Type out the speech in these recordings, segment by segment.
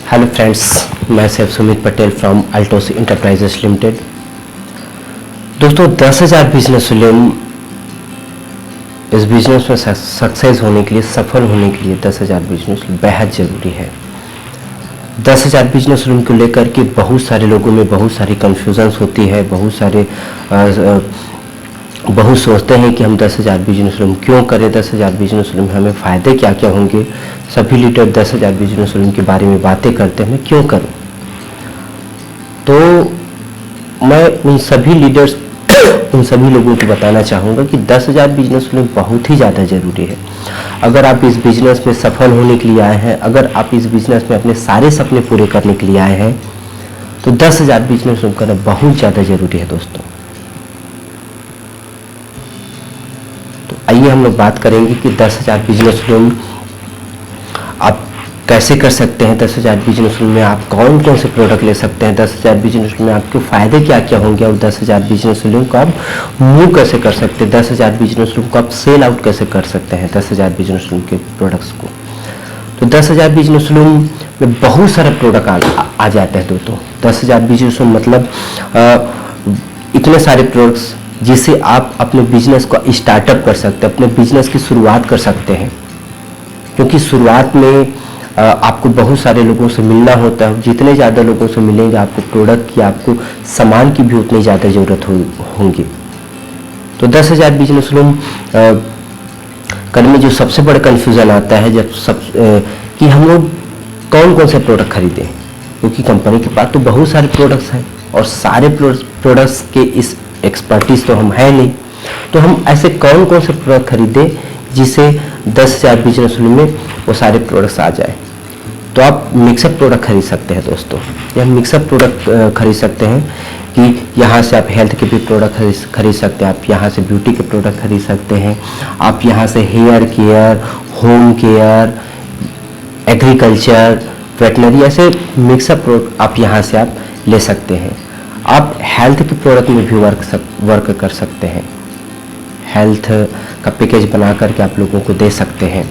Hello friends, मैं Saif Sumit Patel from Altos enterprises limited. दोस्तों 10,000 business volume, इस बिजनेस में सक्सेस होने के लिए, सफल होने के लिए 10,000 बिजनेस बेहद ज़रूरी है। 10,000 बिजनेस वॉल्यूम को लेकर के बहुत सारे लोगों में बहुत सारी कन्फ्यूजन्स होती है। बहुत सोचते हैं कि हम 10,000 बिजनेस वॉल्यूम क्यों करें, 10,000 बिजनेस वॉल्यूम हमें फ़ायदे क्या क्या होंगे। सभी लीडर 10,000 बिजनेस वॉल्यूम के बारे में बातें करते हैं, मैं क्यों करूं। तो मैं उन सभी लीडर्स उन सभी लोगों को बताना चाहूँगा कि 10,000 बिजनेस वॉल्यूम बहुत ही ज़्यादा ज़रूरी है। अगर आप इस बिज़नेस में सफल होने के लिए आए हैं, अगर आप इस बिज़नेस में अपने सारे सपने पूरे करने के लिए आए हैं, तो 10,000 बिजनेस वॉल्यूम करना बहुत ज़्यादा ज़रूरी है। दोस्तों आइए हम लोग बात करेंगे कि 10,000 बिजनेस वॉल्यूम आप कैसे कर सकते हैं। 10,000 बिजनेस वॉल्यूम में आप कौन कौन से प्रोडक्ट ले सकते हैं, 10,000 बिजनेस वॉल्यूम में आपके फ़ायदे क्या क्या होंगे, और 10,000 बिजनेस वॉल्यूम को आप मूव कैसे कर सकते हैं, 10,000 बिजनेस वॉल्यूम को आप सेल आउट कैसे कर सकते हैं 10,000 बिजनेस वॉल्यूम के प्रोडक्ट्स को। तो 10,000 बिजनेस वॉल्यूम में बहुत सारे प्रोडक्ट आ जाते हैं। दोस्तों 10,000 बिजनेस वॉल्यूम मतलब इतने सारे प्रोडक्ट्स जिससे आप अपने बिजनेस को स्टार्टअप कर सकते हैं, अपने बिजनेस की शुरुआत कर सकते हैं। क्योंकि शुरुआत में आपको बहुत सारे लोगों से मिलना होता है। जितने ज़्यादा लोगों से मिलेंगे, आपको प्रोडक्ट की, आपको सामान की भी उतनी ज़्यादा ज़रूरत होंगी। तो 10,000 बिजनेस वॉल्यूम करने में जो सबसे बड़ा कन्फ्यूज़न आता है कि हम लोग कौन कौन से प्रोडक्ट खरीदें, क्योंकि कंपनी के पास तो बहुत सारे प्रोडक्ट्स हैं और सारे प्रोडक्ट्स के इस एक्सपर्टीज तो हम है नहीं। तो हम ऐसे कौन कौन से प्रोडक्ट खरीदें जिससे 10,000 बिजनेस वॉल्यूम में वो सारे प्रोडक्ट्स आ जाए। तो आप मिक्सअप प्रोडक्ट खरीद सकते हैं। दोस्तों ये हम मिक्सअप प्रोडक्ट खरीद सकते हैं कि यहाँ से आप हेल्थ के भी प्रोडक्ट खरीद सकते हैं, आप यहाँ से ब्यूटी के प्रोडक्ट खरीद सकते हैं, आप यहाँ से hair care, home care, agriculture, veterinary, ऐसे मिक्सअप प्रोडक्ट आप यहाँ से आप ले सकते हैं। आप हेल्थ के प्रोडक्ट में भी वर्क कर सकते हैं, हेल्थ का पैकेज बना करके आप लोगों को दे सकते हैं।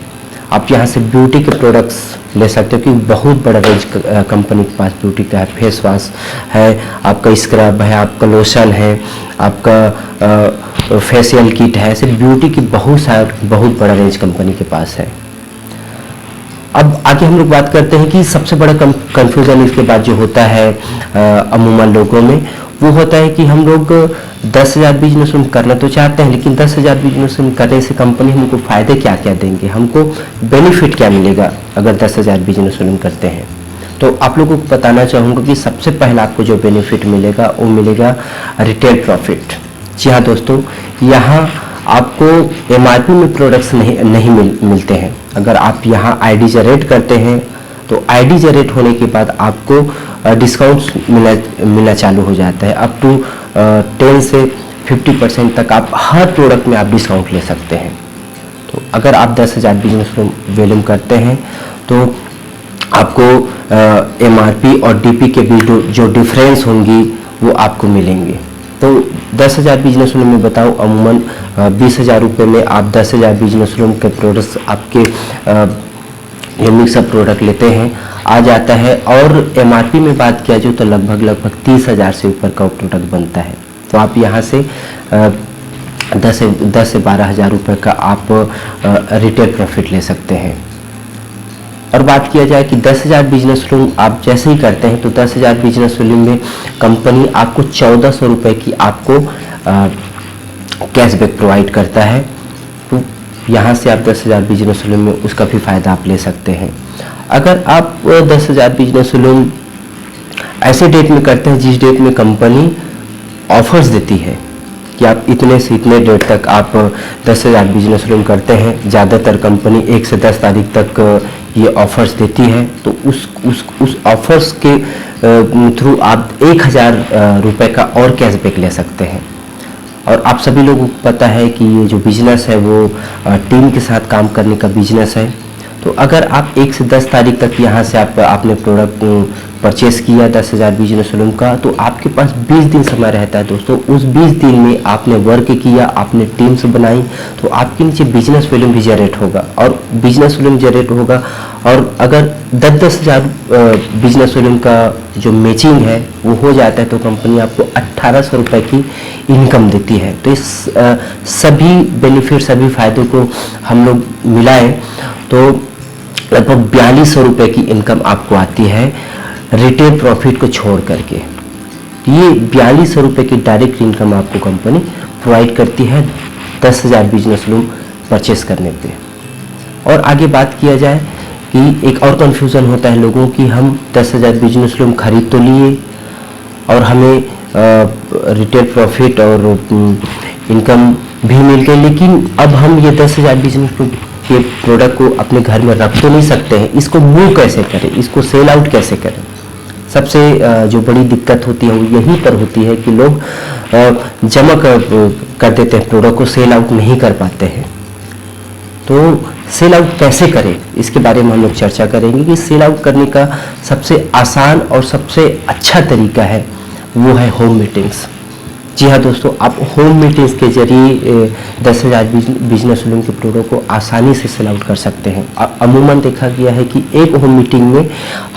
आप यहाँ से ब्यूटी के प्रोडक्ट्स ले सकते हो, क्योंकि बहुत बड़ा रेंज कंपनी के पास ब्यूटी का है। फेस वॉश है, आपका स्क्रब है, आपका लोशन है, आपका फेशियल किट है, ऐसे ब्यूटी की बहुत बड़ा रेंज कंपनी के पास है। अब आगे हम लोग बात करते हैं कि सबसे बड़ा कंफ्यूजन इसके बाद जो होता है अमूमन लोगों में, वो होता है कि हम लोग 10,000 बिजनेस करना तो चाहते हैं, लेकिन 10,000 बिजनेस करने से कंपनी हमको फ़ायदे क्या क्या देंगे, हमको बेनिफिट क्या मिलेगा अगर 10,000 बिजनेस करते हैं। तो आप लोगों को बताना चाहूँगा कि सबसे पहला आपको जो बेनिफिट मिलेगा वो मिलेगा रिटेल प्रॉफिट। जी हाँ दोस्तों, यहाँ आपको MRP में प्रोडक्ट्स नहीं मिलते हैं। अगर आप यहाँ ID जनरेट करते हैं तो ID जनरेट होने के बाद आपको डिस्काउंट्स मिलना चालू हो जाता है। अप टू 10 से 50% तक आप हर प्रोडक्ट में आप डिस्काउंट ले सकते हैं। तो अगर आप 10,000 बिजनेस वॉल्यूम करते हैं तो आपको MRP और DP के बीच जो डिफरेंस होंगी वो आपको मिलेंगे। तो 10,000 बिजनेस वॉल्यूम में बताऊँ, अमूमन 20,000 रुपये में आप 10,000 बिजनेस वॉल्यूम के प्रोडक्ट्स आपके ये मिक्सअप प्रोडक्ट लेते हैं आ जाता है। और MRP में बात किया जाए तो लगभग 30,000 से ऊपर का प्रोडक्ट बनता है। तो आप यहाँ से 10 से 12,000 रुपये का आप रिटेल प्रॉफिट ले सकते हैं। और बात किया जाए कि 10,000 बिजनेस वॉल्यूम आप जैसे ही करते हैं तो 10,000 बिजनेस वॉल्यूम में कंपनी आपको 1,400 रुपये की आपको कैशबैक प्रोवाइड करता है। तो यहाँ से आप 10,000 बिजनेस वॉल्यूम में उसका भी फ़ायदा आप ले सकते हैं। अगर आप 10,000 बिजनेस वॉल्यूम ऐसे डेट में करते हैं जिस डेट में कंपनी ऑफर्स देती है कि आप इतने से इतने डेट तक आप 10,000 बिजनेस वॉल्यूम करते हैं, ज़्यादातर कंपनी 1 से 10 तारीख तक ये ऑफर्स देती है। तो उस ऑफर्स के थ्रू आप 1,000 रुपये का और कैशबैक ले सकते हैं। और आप सभी लोगों को पता है कि ये जो बिजनेस है वो टीम के साथ काम करने का बिजनेस है। तो अगर आप 1 से 10 तारीख तक यहाँ से आपने प्रोडक्ट परचेस किया 10,000 बिजनेस वॉल्यूम का, तो आपके पास 20 दिन समय रहता है। दोस्तों उस 20 दिन में आपने वर्क किया, आपने टीम्स बनाई, तो आपके नीचे बिजनेस वॉल्यूम भी जनरेट होगा। और बिजनेस वॉल्यूम जनरेट होगा और अगर 10-10 हज़ार बिजनेस वॉल्यूम का जो मैचिंग है वो हो जाता है तो कंपनी आपको 1800 रुपये की इनकम देती है। तो इस सभी बेनिफिट, सभी फायदों को हम लोग मिलाएं तो लगभग 4200 रुपये की इनकम आपको आती है रिटेल प्रॉफिट को छोड़ करके। ये 4200 रुपये की डायरेक्ट इनकम आपको कंपनी प्रोवाइड करती है 10,000 बिजनेस लोन परचेस करने पे। और आगे बात किया जाए कि एक और कन्फ्यूज़न होता है लोगों की, हम 10,000 बिजनेस लोन खरीद तो लिए और हमें रिटेल प्रॉफिट और इनकम भी मिल गई, लेकिन अब हम ये 10,000 बिजनेस के प्रोडक्ट को अपने घर में रख तो नहीं सकते हैं, इसको मूव कैसे करें, इसको सेल आउट कैसे करें। सबसे जो बड़ी दिक्कत होती है वो यहीं पर होती है कि लोग जमा कर देते हैं प्रोडक्ट को, सेल आउट नहीं कर पाते हैं। तो सेल आउट कैसे करें इसके बारे में हम लोग चर्चा करेंगे कि सेल आउट करने का सबसे आसान और सबसे अच्छा तरीका है वो है होम मीटिंग्स। जी हाँ दोस्तों, आप होम मीटिंग्स के जरिए 10,000 बिजनेस लोन के प्रोडक्ट को आसानी से सेल आउट कर सकते हैं। अमूमन देखा गया है कि एक होम मीटिंग में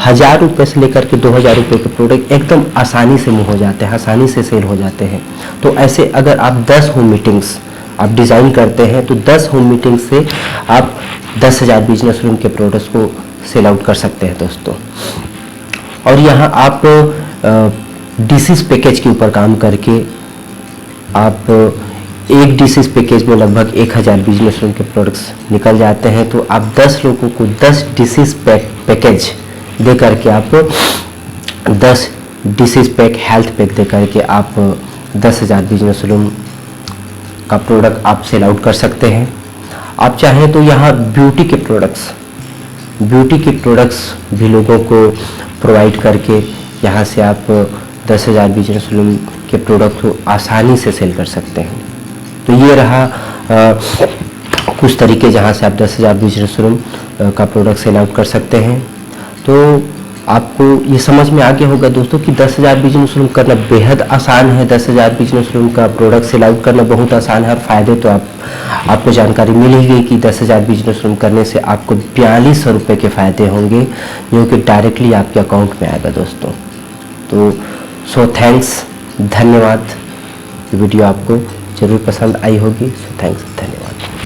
1000 रुपये से लेकर के 2000 रुपये के प्रोडक्ट एकदम आसानी से मूव हो जाते हैं, आसानी से सेल हो जाते हैं। तो ऐसे अगर आप 10 होम मीटिंग्स आप डिज़ाइन करते हैं तो 10 होम मीटिंग से आप 10,000 बिजनेस लोन के प्रोडक्ट्स को सेल आउट कर सकते हैं दोस्तों। और यहाँ आप डिसीज पैकेज के ऊपर काम करके आप एक डिसीज पैकेज में लगभग 1000 बिजनेस लोन के प्रोडक्ट्स निकल जाते हैं। तो आप 10 लोगों को 10 डिसीज पैकेज दे करके आप 10 डिसीज पैक, हेल्थ पैक दे करके आप 10,000 बिजनेस लोन का प्रोडक्ट आप सेल आउट कर सकते हैं। आप चाहें तो यहाँ ब्यूटी के प्रोडक्ट्स भी लोगों को प्रोवाइड करके यहाँ से आप 10,000 बिजनेस लोन के प्रोडक्ट को आसानी से सेल कर सकते हैं। तो ये रहा कुछ तरीके जहाँ से आप 10,000 बिजनेस लोन का प्रोडक्ट सेल आउट कर सकते हैं। तो आपको ये समझ में आ गया होगा दोस्तों कि 10,000 बिजनेस लोन करना बेहद आसान है, 10,000 बिजनेस लोन का प्रोडक्ट सेल आउट करना बहुत आसान है। और फ़ायदे तो आपको जानकारी मिल ही गई कि 10,000 बिजनेस लोन करने से आपको 4200 रुपये के फ़ायदे होंगे जो कि डायरेक्टली आपके अकाउंट में आएगा दोस्तों। तो सो थैंक्स, धन्यवाद। वीडियो आपको ज़रूर पसंद आई होगी। सो थैंक्स, धन्यवाद।